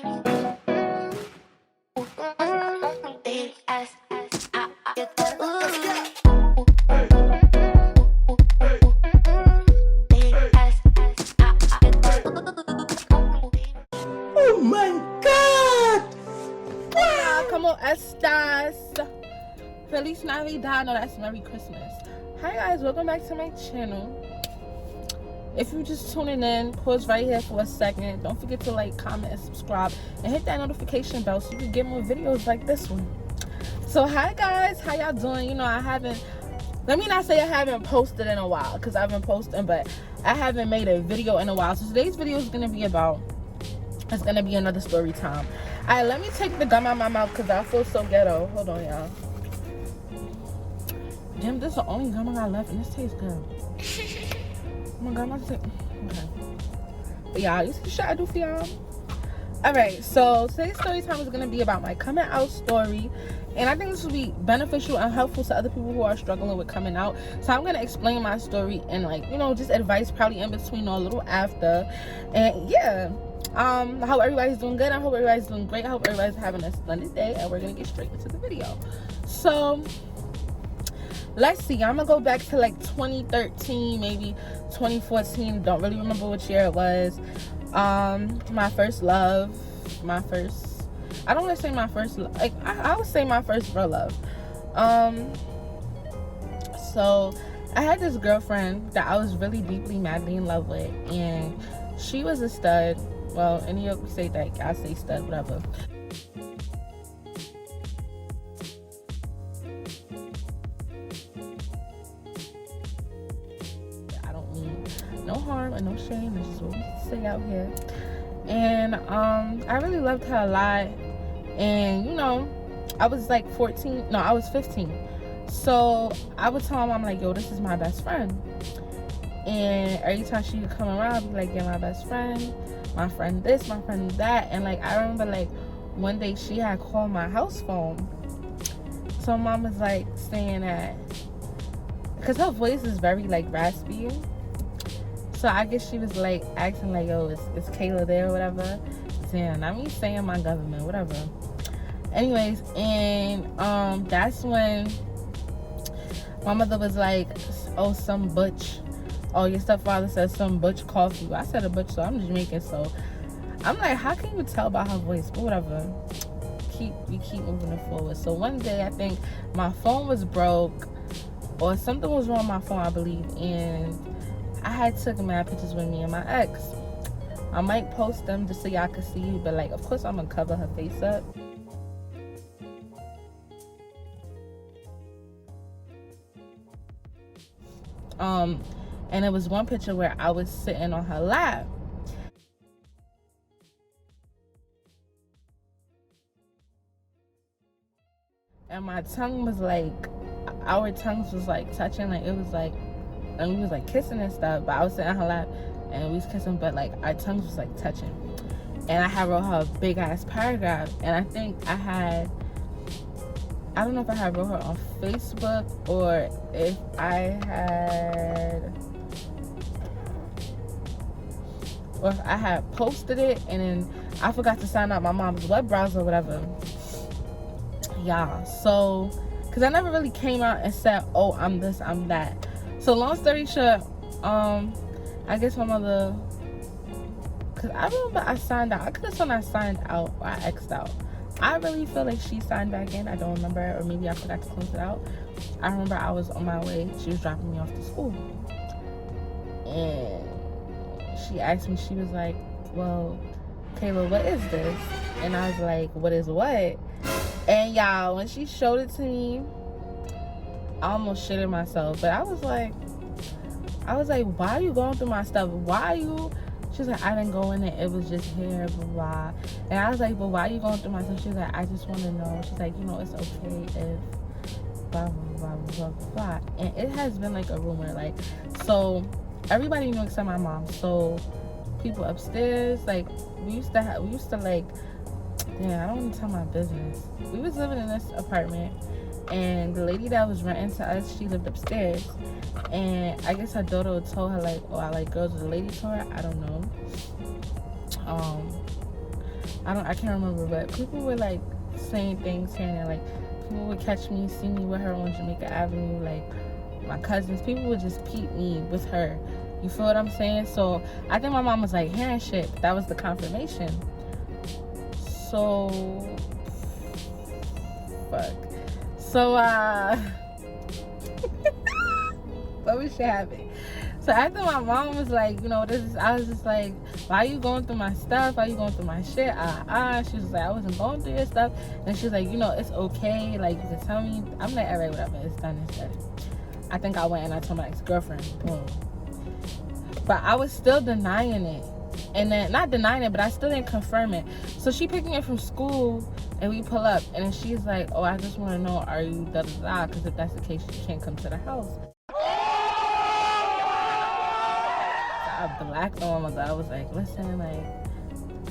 Oh my God! Hola, ¿cómo estás? Feliz Navidad. No, that's Merry Christmas. Hi guys, welcome back to my channel. If you're just tuning in, pause right here for a second. Don't forget to like, comment, and subscribe, and hit that notification bell so you can get more videos like this one. So hi guys, how y'all doing? You know, let me not say I haven't posted in a while, because I've been posting, but I haven't made a video in a while. So today's video is gonna be another story time. Alright, let me take the gum out my mouth because I feel so ghetto. Hold on, y'all. Damn, this is the only gum I got left, and this tastes good. Oh my God, okay. But y'all, you see the shit I do for y'all? Alright, so today's story time is gonna be about my coming out story. And I think this will be beneficial and helpful to other people who are struggling with coming out. So I'm gonna explain my story and, like, you know, just advice probably in between or a little after. And yeah. I hope everybody's doing good. I hope everybody's doing great. I hope everybody's having a splendid day, and we're gonna get straight into the video. So let's see, I'm gonna go back to like 2013, maybe 2014. Don't really remember which year it was. My first love, I don't want to say my first, like, I would say my first real love. So I had this girlfriend that I was really deeply, madly in love with, and she was a stud. Well, any of you say that, I say stud, whatever. I don't mean no harm and no shame. It's just what we say out here. And I really loved her a lot. And you know, I was like 14. No, I was 15. So I would tell my mom, like, yo, this is my best friend. And every time she would come around, I'd be like, yeah, my best friend, my friend this, my friend that. And like, I remember like one day she had called my house phone. So mom was like saying that, because her voice is very like raspy, so I guess she was like asking like, yo, is Kayla there or whatever. Damn, I mean saying my government, whatever. Anyways, and that's when my mother was like, oh, some butch. Oh, your stepfather said some butch called you. I said a butch, so I'm Jamaican, so I'm like, how can you tell by her voice? But whatever. We keep moving it forward. So one day, I think my phone was broke, or something was wrong with my phone, I believe, and I had took mad pictures with me and my ex. I might post them just so y'all can see, but like, of course, I'm gonna cover her face up. And it was one picture where I was sitting on her lap. And my tongue was like, our tongues was like touching, like it was like, and we was like kissing and stuff, but I was sitting on her lap and we was kissing, but like our tongues was like touching. And I had wrote her a big ass paragraph, and I think I don't know if I had wrote her on Facebook or if I had posted it, and then I forgot to sign out my mom's web browser or whatever. Yeah, so, because I never really came out and said, oh, I'm this, I'm that. So long story short, I guess my mother, because I remember I signed out. I could have sworn I signed out or I X'd out. I really feel like she signed back in. I don't remember, or maybe I forgot to close it out. I remember I was on my way. She was dropping me off to school. And she asked me, she was like, well, Kayla, what is this? And I was like, what is what? And y'all, when she showed it to me, I almost shitted myself. But I was like, why are you going through my stuff? Why are you? She was like, I didn't go in it. It was just hair, blah, blah. And I was like, but why are you going through my stuff? She was like, I just want to know. She's like, you know, it's okay if blah, blah, blah, blah, blah. And it has been like a rumor. Like, so everybody knew except my mom. So people upstairs, like, we used to like, yeah, I don't want to tell my business. We was living in this apartment, and the lady that was renting to us, she lived upstairs. And I guess her daughter told her, like, oh, I like girls with a lady tour. I don't know. I can't remember, but people were like saying things here and there. Like, people would catch me, see me with her on Jamaica Avenue. Like, my cousins, people would just peep me with her. You feel what I'm saying? So I think my mom was like hearing shit. That was the confirmation. So fuck. So what was shit happening? So after my mom was like, you know, I was just like, why are you going through my stuff? Why are you going through my shit? She was like, I wasn't going through your stuff. And she was like, you know, it's okay. Like, you can tell me. I'm like, all right, whatever. It's done. It's done. I think I went and I told my ex-girlfriend. Boom. But I was still denying it. And then, not denying it, but I still didn't confirm it. So she picked me up from school and we pull up. And then she's like, oh, I just want to know, are you da-da-da? Because if that's the case, you can't come to the house. I blacked on my mother. I was like, listen, like,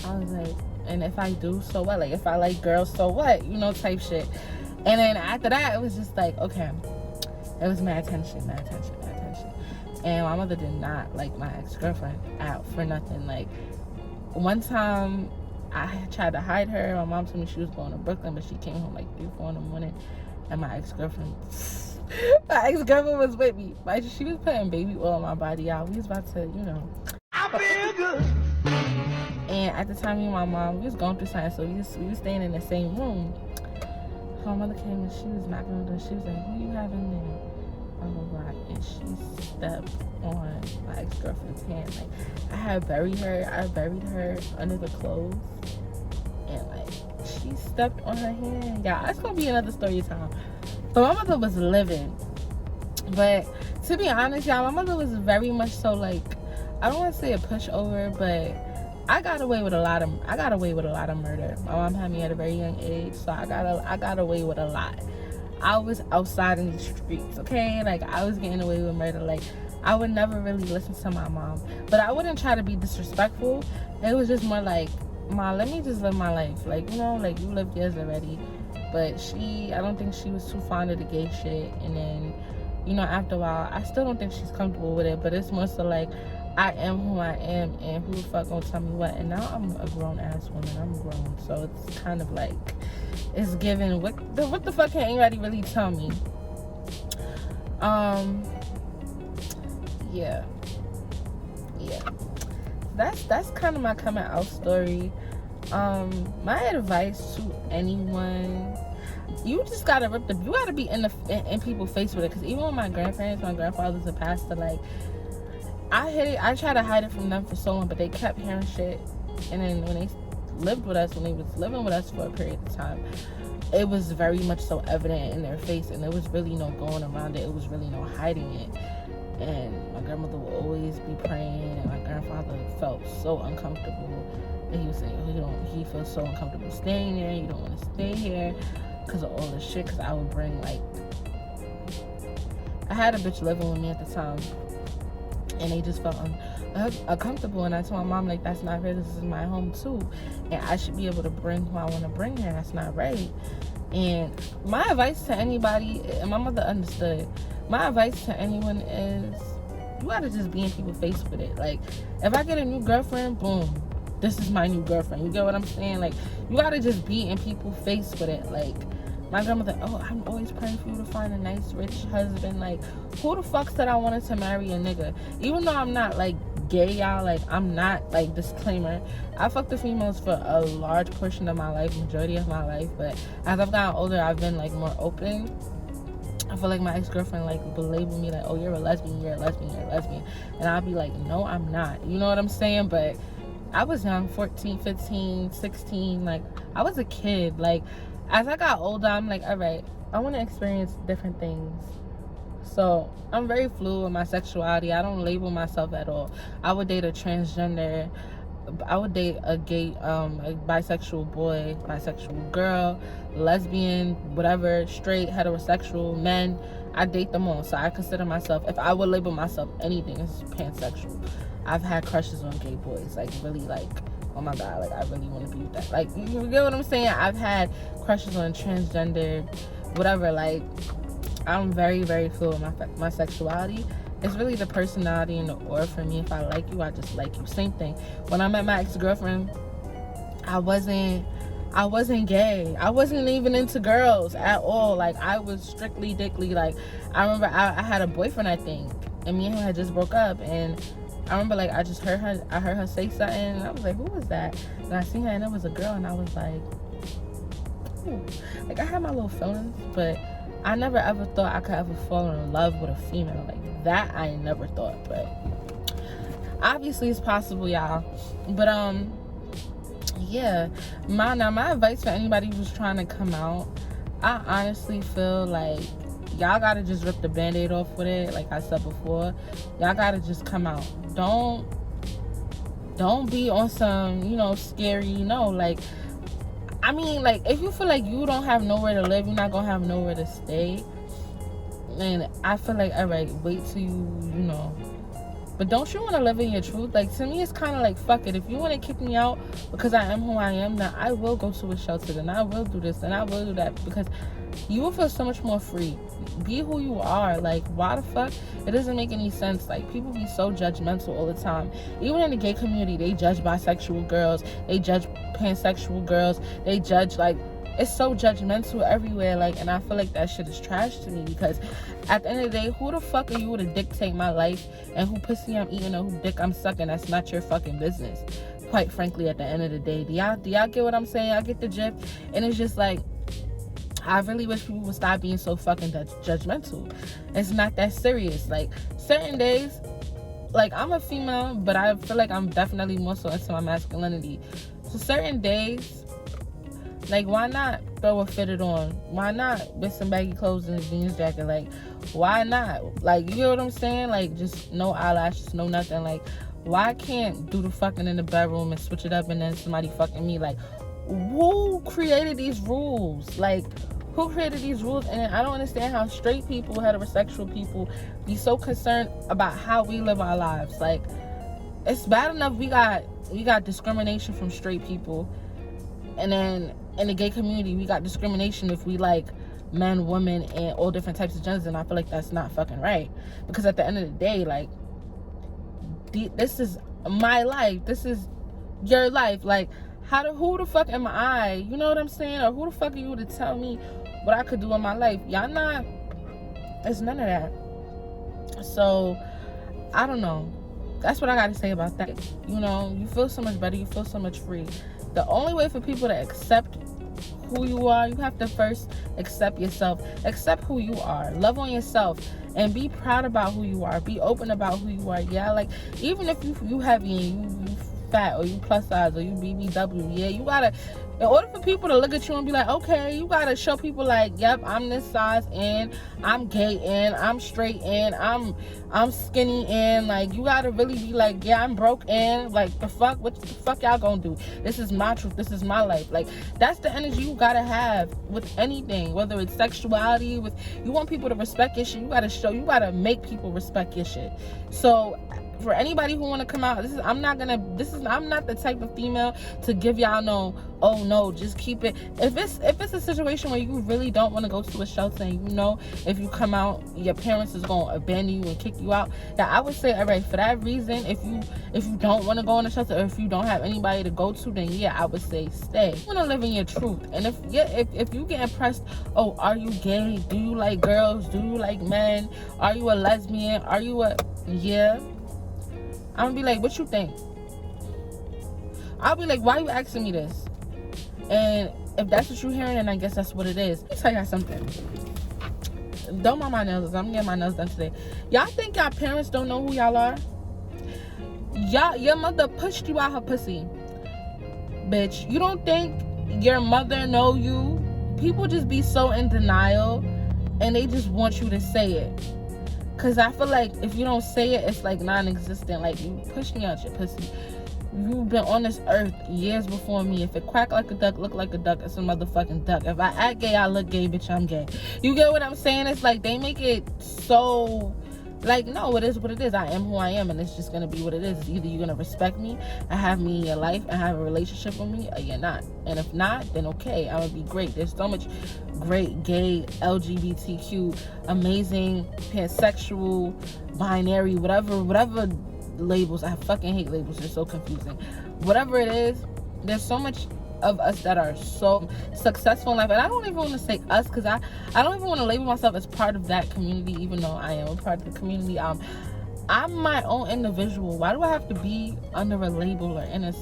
I was like, and if I do, so what? Like, if I like girls, so what? You know, type shit. And then after that, it was just like, okay. It was mad attention. And my mother did not like my ex-girlfriend out for nothing. Like, one time, I tried to hide her. My mom told me she was going to Brooklyn, but she came home like 3, 4 in the morning. And my ex-girlfriend was with me. She was putting baby oil on my body out. We was about to, you know. I feel good. And at the time, me and my mom, we was going through something, so we was staying in the same room. So my mother came and she was knocking on the door. She was like, who you have in there? Blah, blah, blah. And she stepped on my ex-girlfriend's hand. Like, I buried her under the clothes. And, like, she stepped on her hand. Yeah, that's going to be another story time. But my mother was living. But to be honest, y'all, my mother was very much so, like, I don't want to say a pushover, but I got away with a lot of murder. My mom had me at a very young age, so I got away with a lot. I was outside in the streets, okay? Like, I was getting away with murder. Like, I would never really listen to my mom. But I wouldn't try to be disrespectful. It was just more like, Ma, let me just live my life. Like, you know, like, you lived yours already. But I don't think she was too fond of the gay shit. And then, you know, after a while, I still don't think she's comfortable with it. But it's more so like, I am who I am, and who the fuck gonna tell me what? And now I'm a grown-ass woman. I'm grown. So it's kind of like, it's given, what the fuck can anybody really tell me? Yeah. That's kind of my coming out story. My advice to anyone, you just gotta you gotta be in people's face with it. Because even with my grandfathers had passed, like, I tried to hide it from them for so long, but they kept hearing shit. And then when they lived with us, when they was living with us for a period of time, it was very much so evident in their face, and there was really no going around it. It was really no hiding it. And my grandmother would always be praying, and my grandfather felt so uncomfortable. And he was saying, he feels so uncomfortable staying there. You don't want to stay here because of all this shit. Because I would bring, like, I had a bitch living with me at the time, and they just felt uncomfortable. And I told my mom, like, that's not fair. This is my home too, and I should be able to bring who I want to bring here. That's not right. And my advice to anybody, and my mother understood, my advice to anyone is, you gotta just be in people's face with it. Like, if I get a new girlfriend, boom, this is my new girlfriend. You get what I'm saying? Like, you gotta just be in people's face with it. Like, my grandmother, oh, I'm always praying for you to find a nice, rich husband. Like, who the fuck said I wanted to marry a nigga? Even though I'm not, like, gay, y'all, like, I'm not, like, disclaimer, I fucked the females for a large portion of my life, majority of my life. But as I've gotten older, I've been, like, more open. I feel like my ex-girlfriend, like, would label me like, oh, you're a lesbian. And I'll be like, no, I'm not. You know what I'm saying? But I was young, 14, 15, 16. Like, I was a kid. Like, as I got older, I'm like, all right, I want to experience different things. So I'm very fluid with my sexuality. I don't label myself at all. I would date a transgender. I would date a gay, a bisexual boy, bisexual girl, lesbian, whatever, straight, heterosexual, men. I date them all. So I consider myself, if I would label myself anything, it's pansexual. I've had crushes on gay boys, like, really, like, oh my God, like, I really want to be with that. Like, you get what I'm saying? I've had crushes on transgender, whatever. Like, I'm very, very fluid with my sexuality. It's really the personality and the aura for me. If I like you, I just like you. Same thing. When I met my ex-girlfriend, I wasn't gay. I wasn't even into girls at all. Like, I was strictly dickly. Like, I remember I had a boyfriend, I think, and me and him had just broke up, and I remember, like, I heard her say something, and I was like, who was that? And I seen her, and it was a girl, and I was like, ooh. Like, I had my little feelings, but I never ever thought I could ever fall in love with a female. Like, that I never thought, but obviously it's possible, y'all. But yeah, my advice for anybody who's trying to come out, I honestly feel like y'all gotta just rip the band-aid off with it. Like I said before, y'all gotta just come out. Don't be on some, scary, like, I mean, like, if you feel like you don't have nowhere to live, you're not gonna have nowhere to stay, and I feel like, all right, wait till you but don't you want to live in your truth? Like, to me, it's kind of like, fuck it. If you want to kick me out because I am who I am, then I will go to a shelter, and I will do this, and I will do that, because you will feel so much more free. Be who you are. Like, why the fuck? It doesn't make any sense. Like, people be so judgmental all the time. Even in the gay community, they judge bisexual girls. They judge pansexual girls. They judge, like, it's so judgmental everywhere. Like, and I feel like that shit is trash to me, because at the end of the day, who the fuck are you to dictate my life, and who pussy I'm eating or who dick I'm sucking? That's not your fucking business, quite frankly. At the end of the day, do y'all get what I'm saying? Y'all get the gist? And it's just like, I really wish people would stop being so fucking judgmental. It's not that serious. Like, certain days, like, I'm a female, but I feel like I'm definitely more so into my masculinity. So certain days, like, why not throw a fitted on? Why not with some baggy clothes and a jeans jacket? Like, why not? Like, you know what I'm saying? Like, just no eyelashes, no nothing. Like, why can't do the fucking in the bedroom and switch it up and then somebody fucking me? Like, who created these rules? Like, who created these rules? And I don't understand how straight people, heterosexual people, be so concerned about how we live our lives. Like, it's bad enough we got discrimination from straight people, and then in the gay community, we got discrimination if we like men, women, and all different types of genders. And I feel like that's not fucking right, because at the end of the day, like, this is my life, this is your life. Like, who the fuck am I, you know what I'm saying? Or who the fuck are you to tell me what I could do in my life? Y'all not, it's none of that. So I don't know, that's what I gotta say about that. You feel so much better, you feel so much free. The only way for people to accept who you are, you have to first accept yourself. Accept who you are. Love on yourself. And be proud about who you are. Be open about who you are. Yeah, like, even if you heavy and you fat, or you plus size, or you BBW, yeah, you gotta, in order for people to look at you and be like, okay, you gotta show people, like, yep, I'm this size, and I'm gay, and I'm straight, and I'm skinny, and, like, you gotta really be like, yeah, I'm broke, and, like, the fuck, what the fuck y'all gonna do? This is my truth, this is my life. Like, that's the energy you gotta have with anything, whether it's sexuality, you want people to respect your shit, you gotta make people respect your shit. So for anybody who want to come out, I'm not the type of female to give y'all no, oh no, just keep it. If it's a situation where you really don't want to go to a shelter, and if you come out, your parents is going to abandon you and kick you out, that I would say, all right, for that reason, if you don't want to go in a shelter, or if you don't have anybody to go to, then yeah, I would say stay. You want to live in your truth. And if you get impressed, oh, are you gay? Do you like girls? Do you like men? Are you a lesbian? Are you yeah? I'm gonna be like, what you think? I'll be like, why you asking me this? And if that's what you're hearing, then I guess that's what it is. Let me tell y'all something. Don't mind my nails. I'm getting my nails done today. Y'all think y'all parents don't know who y'all are? Your mother pushed you out her pussy. Bitch, you don't think your mother know you? People just be so in denial, and they just want you to say it. Because I feel like if you don't say it, it's like non-existent. Like, you push me out your pussy. You've been on this earth years before me. If it quack like a duck, look like a duck, it's a motherfucking duck. If I act gay, I look gay, bitch, I'm gay. You get what I'm saying? It's like they make it so, like, no, it is what it is. I am who I am, and it's just going to be what it is. It's either you're going to respect me and have me in your life and have a relationship with me, or you're not. And if not, then okay, I'm going to be great. There's so much great gay, LGBTQ, amazing, pansexual, binary, whatever labels. I fucking hate labels. They're so confusing. Whatever it is, there's so much of us that are so successful in life, and I don't even want to say us, because I don't even want to label myself as part of that community, even though I am a part of the community. I'm my own individual. Why do I have to be under a label or in a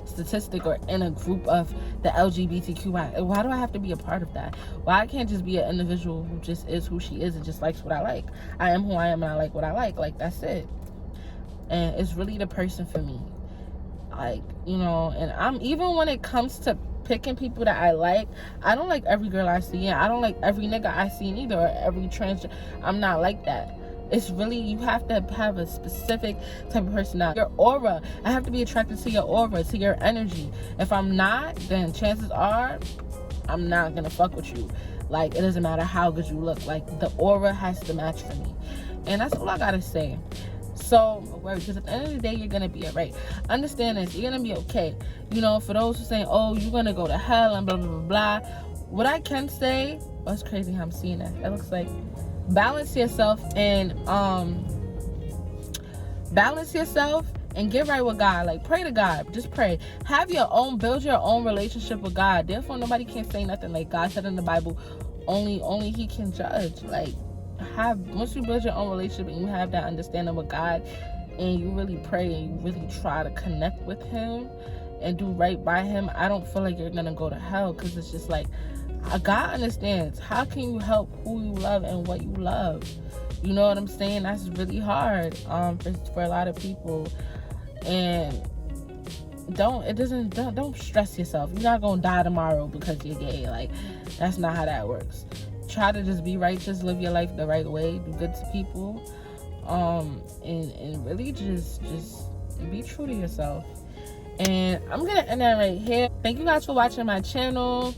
statistic or in a group of the LGBTQI? Why do I have to be a part of that? Why I can't just be an individual who just is who she is and just likes what I like? I am who I am and I like what I like. Like, that's it. And it's really the person for me. Like, you know, and I'm, even when it comes to picking people that I like, I don't like every girl I see, and I don't like every nigga I see either, or every transgender. I'm not like that. It's really, you have to have a specific type of personality. Your aura, I have to be attracted to your aura, to your energy. If I'm not, then chances are I'm not gonna fuck with you. Like, it doesn't matter how good you look. Like, the aura has to match for me. And that's all I gotta say. So, because at the end of the day, you're gonna be alright. Understand this, you're gonna be okay. You know, for those who saying, oh, you're gonna go to hell and blah, blah, blah, blah. What I can say, oh, it's crazy how I'm seeing that. It looks like, balance yourself and get right with God. Like, pray to God. Just pray. Build your own relationship with God. Therefore, nobody can say nothing. Like God said in the Bible, only He can judge. Like, once you build your own relationship and you have that understanding with God, and you really pray and you really try to connect with Him and do right by Him, I don't feel like you're gonna go to hell, because it's just like, God understands. How can you help who you love and what you love? You know what I'm saying? That's really hard for a lot of people. And don't stress yourself. You're not gonna die tomorrow because you're gay. Like, that's not how that works. Try to just be righteous, live your life the right way, do good to people, and really just be true to yourself. And I'm gonna end that right here. Thank you guys for watching my channel.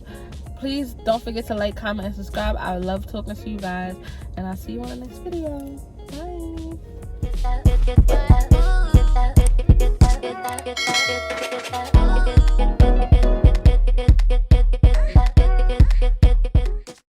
Please don't forget to like, comment, and subscribe. I love talking to you guys, and I'll see you on the next video. Bye.